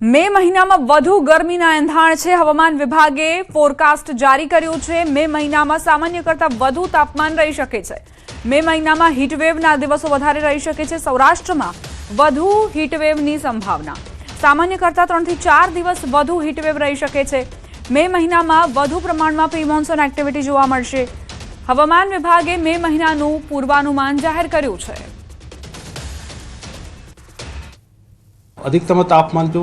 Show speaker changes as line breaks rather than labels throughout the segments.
મે મહિનામાં વધુ ગરમીના એંધાણ છે। હવામાન વિભાગે ફોરકાસ્ટ જારી કર્યું છે। મે મહિનામાં સામાન્ય કરતાં વધુ તાપમાન રહી શકે છે। મે મહિનામાં હીટવેવના દિવસો વધારે રહી શકે છે। સૌરાષ્ટ્રમાં વધુ હીટવેવની સંભાવના। સામાન્ય કરતાં 3 થી 4 દિવસ વધુ હીટવેવ રહી શકે છે। મે મહિનામાં વધુ પ્રમાણમાં પ્રી મોન્સૂન એક્ટિવિટી જોવા મળશે। હવામાન વિભાગે મે મહિનાનું પૂર્વાનુમાન જાહેર કર્યું છે।
अधिकतम तापमान जो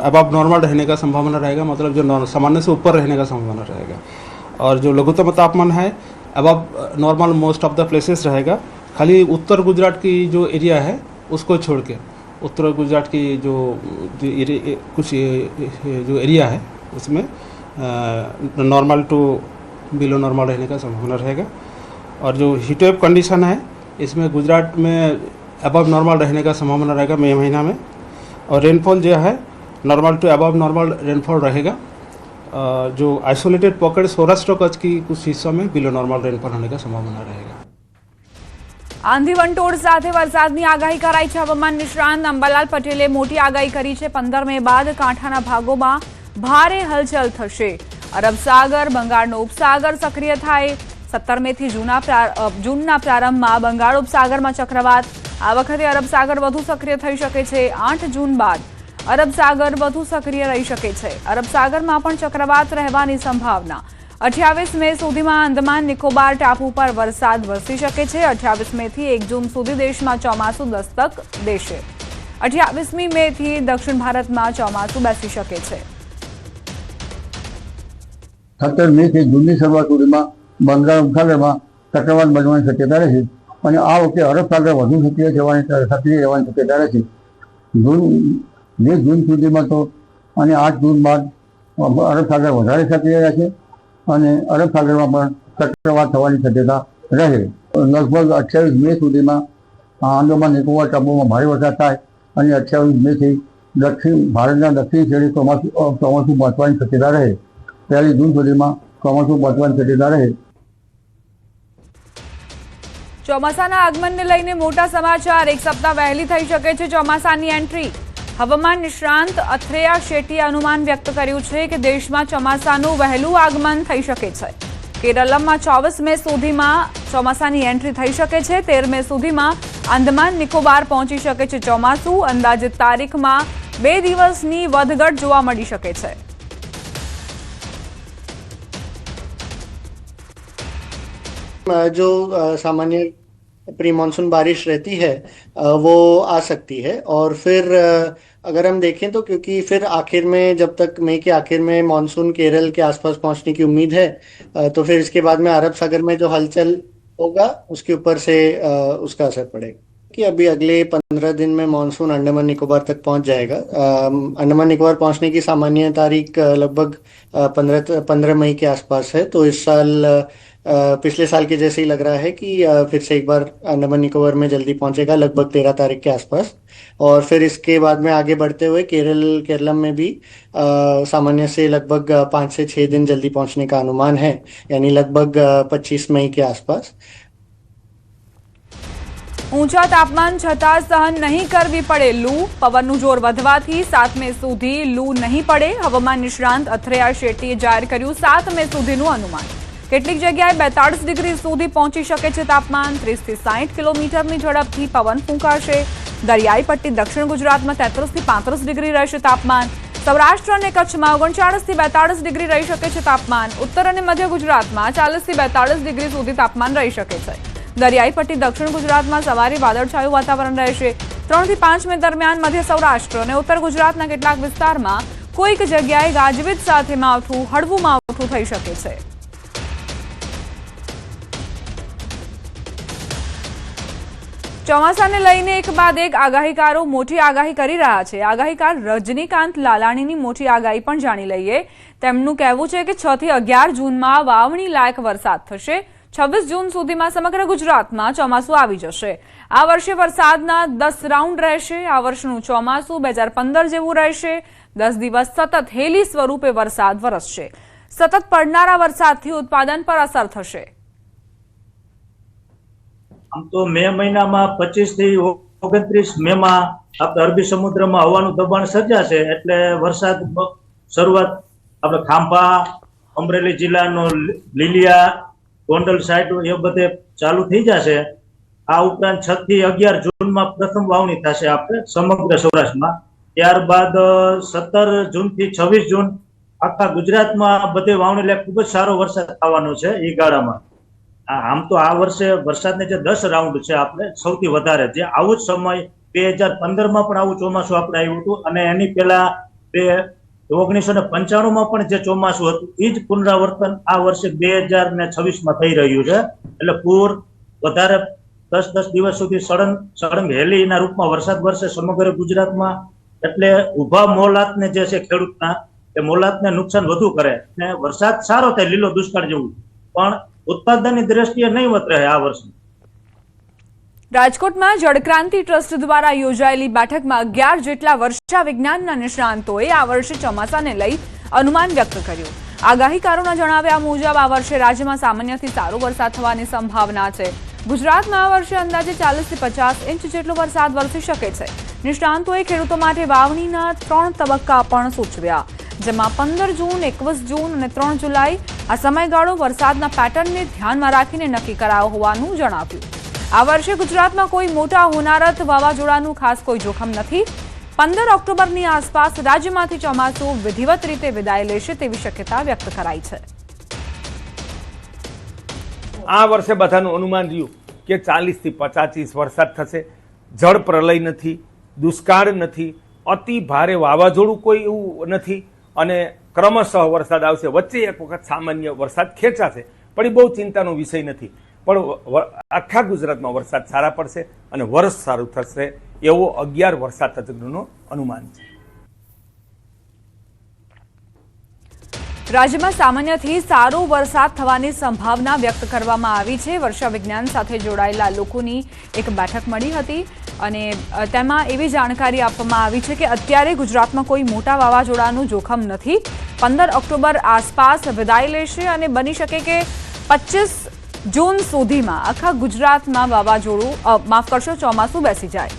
अबव नॉर्मल रहने का संभावना रहेगा, मतलब जो सामान्य से ऊपर रहने का संभावना रहेगा। और जो लघुत्तम तापमान है above normal most of the places रहेगा। खाली उत्तर गुजरात की जो एरिया है उसको छोड़ के उत्तर गुजरात की जो कुछ जो एरिया है उसमें नॉर्मल टू बिलो नॉर्मल रहने का संभावना रहेगा। और जो हीटवेव कंडीशन है इसमें गुजरात में अबव नॉर्मल रहने का संभावना रहेगा मई महीना में। और रेनफॉल जो है normal to above normal rainfall रहेगा। जो आइसोलेटेड पॉकेट सौराष्ट्र कच्छ की कुछ हिस्सों में बिलो नॉर्मल रेनफॉल होने का संभावना रहेगा।
आंधी वंटोळ સાથે વરસાદની આગાહી કરાઈ છે। હવામાન નિષ્ણાંત અંબાલાલ પટેલે મોટી આગાહી કરી છે। 15 મે બાદ કાંઠાના ભાગોમાં ભારે હલચલ થશે। અરબ સાગર બંગાળનો ઉપસાગર સક્રિય થાય। 17 મેથી જૂનના પ્રારંભમાં બંગાળ ઉપસાગરમાં ચક્રવાત। આ વખતે અરબ સાગર વધુ સક્રિય થઈ શકે છે। 8 જૂન બાદ અરબ સાગર વધુ સક્રિય રહી શકે છે। અરબ સાગરમાં પણ ચક્રવાત રહેવાની સંભાવના। 28 મે સુધીમાં અંદમાન નિકોબાર ટાપુ પર વરસાદ વરસી શકે છે। 28 મેથી 1 જૂન સુધી દેશમાં ચોમાસું દસ્તક દેશે। 28મી મેથી દક્ષિણ ભારતમાં ચોમાસું બેસી શકે છે।
17 મે થી જૂનની શરૂઆત સુધીમાં બંગાળ ઉપસાગરમાં ચક્રવાત બનવાની શક્યતા રહેશે અને આ વખતે અરબ સાગર વધુ સક્રિય રહેવાની શક્યતા રહેશે। જૂન સુધીમાં તો અને 8 જૂન બાદ અરબ સાગર વધારે સક્રિય રહેશે અને અરબ સાગરમાં પણ ચક્રવાત થવાની શક્યતા રહે। લગભગ 28 મે સુધીમાં આંદામાન નિકોબાર ટાપુમાં ભારે વરસાદ થાય અને 28 મેથી ભારતના દક્ષિણ છેડે ચોમાસું પહોંચવાની શક્યતા રહે। 1 જૂન સુધીમાં ચોમાસું પહોંચવાની શક્યતા રહે।
ચોમાસાના આગમનને લઈને મોટા સમાચાર। 1 સપ્તાહ વહેલી થઈ શકે છે ચોમાસાની એન્ટ્રી। હવામાન નિષ્ણાંત અથરેયા શેટ્ટીએ અનુમાન વ્યક્ત કર્યું છે કે દેશમાં ચોમાસાનું વહેલું આગમન થઈ શકે છે। કેરળમાં 24 મે સુધીમાં ચોમાસાની એન્ટ્રી થઈ શકે છે। 13 મે સુધીમાં અંદમાન નિકોબાર પહોંચી શકે છે ચોમાસું। અંદાજિત તારીખમાં 2 દિવસની વધઘટ જોવા મળી શકે છે।
जो सामान्य प्री मानसून बारिश रहती है वो आ सकती है। और फिर अगर हम देखें तो क्योंकि फिर आखिर में जब तक मई के आखिर में मानसून केरल के आसपास पहुंचने की उम्मीद है तो फिर इसके बाद में अरब सागर में जो हलचल होगा उसके ऊपर से उसका असर पड़ेगा कि अभी अगले 15 दिन में मानसून अंडमान निकोबार तक पहुंच जाएगा। अंडमान निकोबार पहुंचने की सामान्य तारीख लगभग 15 मई के आसपास है। तो इस साल पिछले साल के जैसे ही लग रहा है कि फिर से एक बार अंडमान निकोबार में जल्दी पहुंचेगा, लगभग 13 तारीख के आसपास। और फिर इसके बाद में आगे बढ़ते हुए केरलम में भी सामान्य से लगभग 5 से 6 दिन जल्दी पहुंचने का अनुमान है, यानी लगभग 25 मई के आसपास।
ऊंचा तापमान छતાં સહન નહીં કરવી પડે લૂ। પવનનું જોર વધવાથી 7 મે સુધી લૂ નહીં પડે। હવામાન નિષ્ણાંત અથરેયા શેટ્ટીએ જાહેર કર્યું 7 મે સુધીનું अनुमान। કેટલીક જગ્યાએ 42 ડિગ્રી સુધી પહોંચી શકે છે તાપમાન। 30 થી 60 કિલોમીટરની ઝડપથી પવન ફૂંકાશે। દરિયાઈ પટ્ટી દક્ષિણ ગુજરાતમાં 33 થી 35 ડિગ્રી રહેશે તાપમાન। સૌરાષ્ટ્ર અને કચ્છમાં 39 થી 42 ડિગ્રી રહી શકે છે તાપમાન। ઉત્તર અને મધ્ય ગુજરાતમાં 40 થી 42 ડિગ્રી સુધી તાપમાન રહી શકે છે। દરિયાઈ પટ્ટી દક્ષિણ ગુજરાતમાં સવારે વાદળછાયું વાતાવરણ રહેશે। 3 થી 5 મે દરમિયાન મધ્ય સૌરાષ્ટ્ર અને ઉત્તર ગુજરાતના કેટલાક વિસ્તારમાં કોઈક જગ્યાએ ગાજવીજ સાથે માવઠું હળવું માવઠું થઈ શકે છે। ચોમાસાને લઈને એક બાદ એક આગાહીકારો મોટી આગાહી કરી રહ્યા છે। આગાહીકાર રજનીકાંત લાલાણીની મોટી આગાહી પણ જાણી લઈએ। તેમનું કહેવું છે કે 6 થી 11 જૂનમાં વાવણી લાયક વરસાદ થશે। 26 જૂન સુધીમાં સમગ્ર ગુજરાતમાં ચોમાસું આવી જશે। આ વર્ષે વરસાદના 10 રાઉન્ડ રહેશે। આ વર્ષનું ચોમાસું 2015 જેવું રહેશે। 10 દિવસ સતત હેલી સ્વરૂપે વરસાદ વરસશે। સતત પડનારા વરસાદથી ઉત્પાદન પર અસર થશે।
આમ તો મે મહિનામાં 25 થી 29 મેમાં આપણે અરબી સમુદ્રમાં હવાનું દબાણ સર્જાશે એટલે વરસાદ શરૂઆત આપણે ખાંભા, અમરેલી જિલ્લાનો લીલિયા, ગોંડલ સાઈડ એ બધે ચાલુ થઈ જશે. આ ઉપરાંત 6 થી 11 જૂનમાં પ્રથમ વાવણી થશે આપણે સમગ્ર સૌરાષ્ટ્રમાં. ત્યારબાદ 17 જૂનથી 26 જૂન આખા ગુજરાતમાં બધે વાવણી એટલે ખૂબ જ સારો વરસાદ થવાનો છે એ ગાળામાં. આમ તો આ વર્ષે વરસાદને જે 10 રાઉન્ડ છે આપણે સૌથી વધારે, જે આવું જ સમય 2015માં પણ આવું ચોમાસું આપણે આવ્યું હતું અને એની પહેલા 1995માં પણ જે ચોમાસું હતું એ જ પુનરાવર્તન આ વર્ષે 2026માં થઈ રહ્યું છે. એટલે પૂર વધારે 10 દિવસ સુધી સળંગ હેલીના રૂપમાં વરસાદ વરસે સમગ્ર ગુજરાતમાં. એટલે ઉભા મોલાતને જે છે ખેડૂતના એ મોલાતને નુકસાન વધુ કરે ને વરસાદ સારો થાય લીલો દુષ્કાળ જેવું, પણ ઉત્પાદનની દ્રષ્ટિએ નહીવત રહે આ વર્ષે.
રાજકોટમાં જળક્રાંતિ ટ્રસ્ટ દ્વારા યોજાયેલી બેઠકમાં 11 જેટલા વર્ષા વિજ્ઞાનના નિષ્ણાંતોએ આ વર્ષે ચોમાસાને લઈ અનુમાન વ્યક્ત કર્યું. આગાહીકારોના જણાવ્યા મુજબ આ વર્ષે રાજ્યમાં સામાન્યથી સારો વરસાદ થવાની સંભાવના છે. ગુજરાતમાં આ વર્ષે અંદાજે 40 થી 50 ઇંચ જેટલો વરસાદ વરસી શકે છે. નિષ્ણાંતોએ ખેડૂતો માટે વાવણીના 3 તબક્કા પણ સૂચવ્યા, જેમાં 15 જૂન, 21 જૂન અને 3 જુલાઈ આ સમયગાળો વરસાદના પેટર્નને ધ્યાનમાં રાખીને નક્કી કરાયો હોવાનું જણાવ્યું. આ વર્ષે ગુજરાતમાં કોઈ મોટા હોનારત વાવાઝોડાનું ખાસ કોઈ જોખમ નથી. 15 ઓક્ટોબરની આસપાસ રાજ્યમાંથી ચોમાસું વિધિવત રીતે વિદાય લેશે તેવી શક્યતા વ્યક્ત કરાઈ છે.
આ વર્ષે બધાનું અનુમાન રહ્યું કે 40 થી 50 ઇંચ વરસાદ થશે. જળ પ્રલય નથી, દુષ્કાળ નથી, અતિ ભારે વાવાઝોડું કોઈ એવું નથી અને ક્રમશઃ વરસાદ આવશે. વચ્ચે એક વખત સામાન્ય વરસાદ ખેંચાશે પણ એ બહુ ચિંતાનો વિષય નથી. પણ આખા ગુજરાતમાં વરસાદ સારા પડશે અને વર્ષ સારું થશે એવો 11 વરસાદ તજજ્ઞોનો અનુમાન છે.
રાજ્યમાં સામાન્યથી સારો વરસાદ થવાની સંભાવના વ્યક્ત કરવામાં આવી છે. વર્ષા વિજ્ઞાન સાથે જોડાયેલા લોકોની એક બેઠક મળી હતી અને તેમાં એવી જાણકારી આપવામાં આવી છે કે અત્યારે ગુજરાતમાં કોઈ મોટા વાવાઝોડાનું જોખમ નથી. 15 ઓક્ટોબર આસપાસ વિદાય લેશે અને બની શકે કે 25 જૂન સુધીમાં આખા ગુજરાતમાં ચોમાસું બેસી જાય.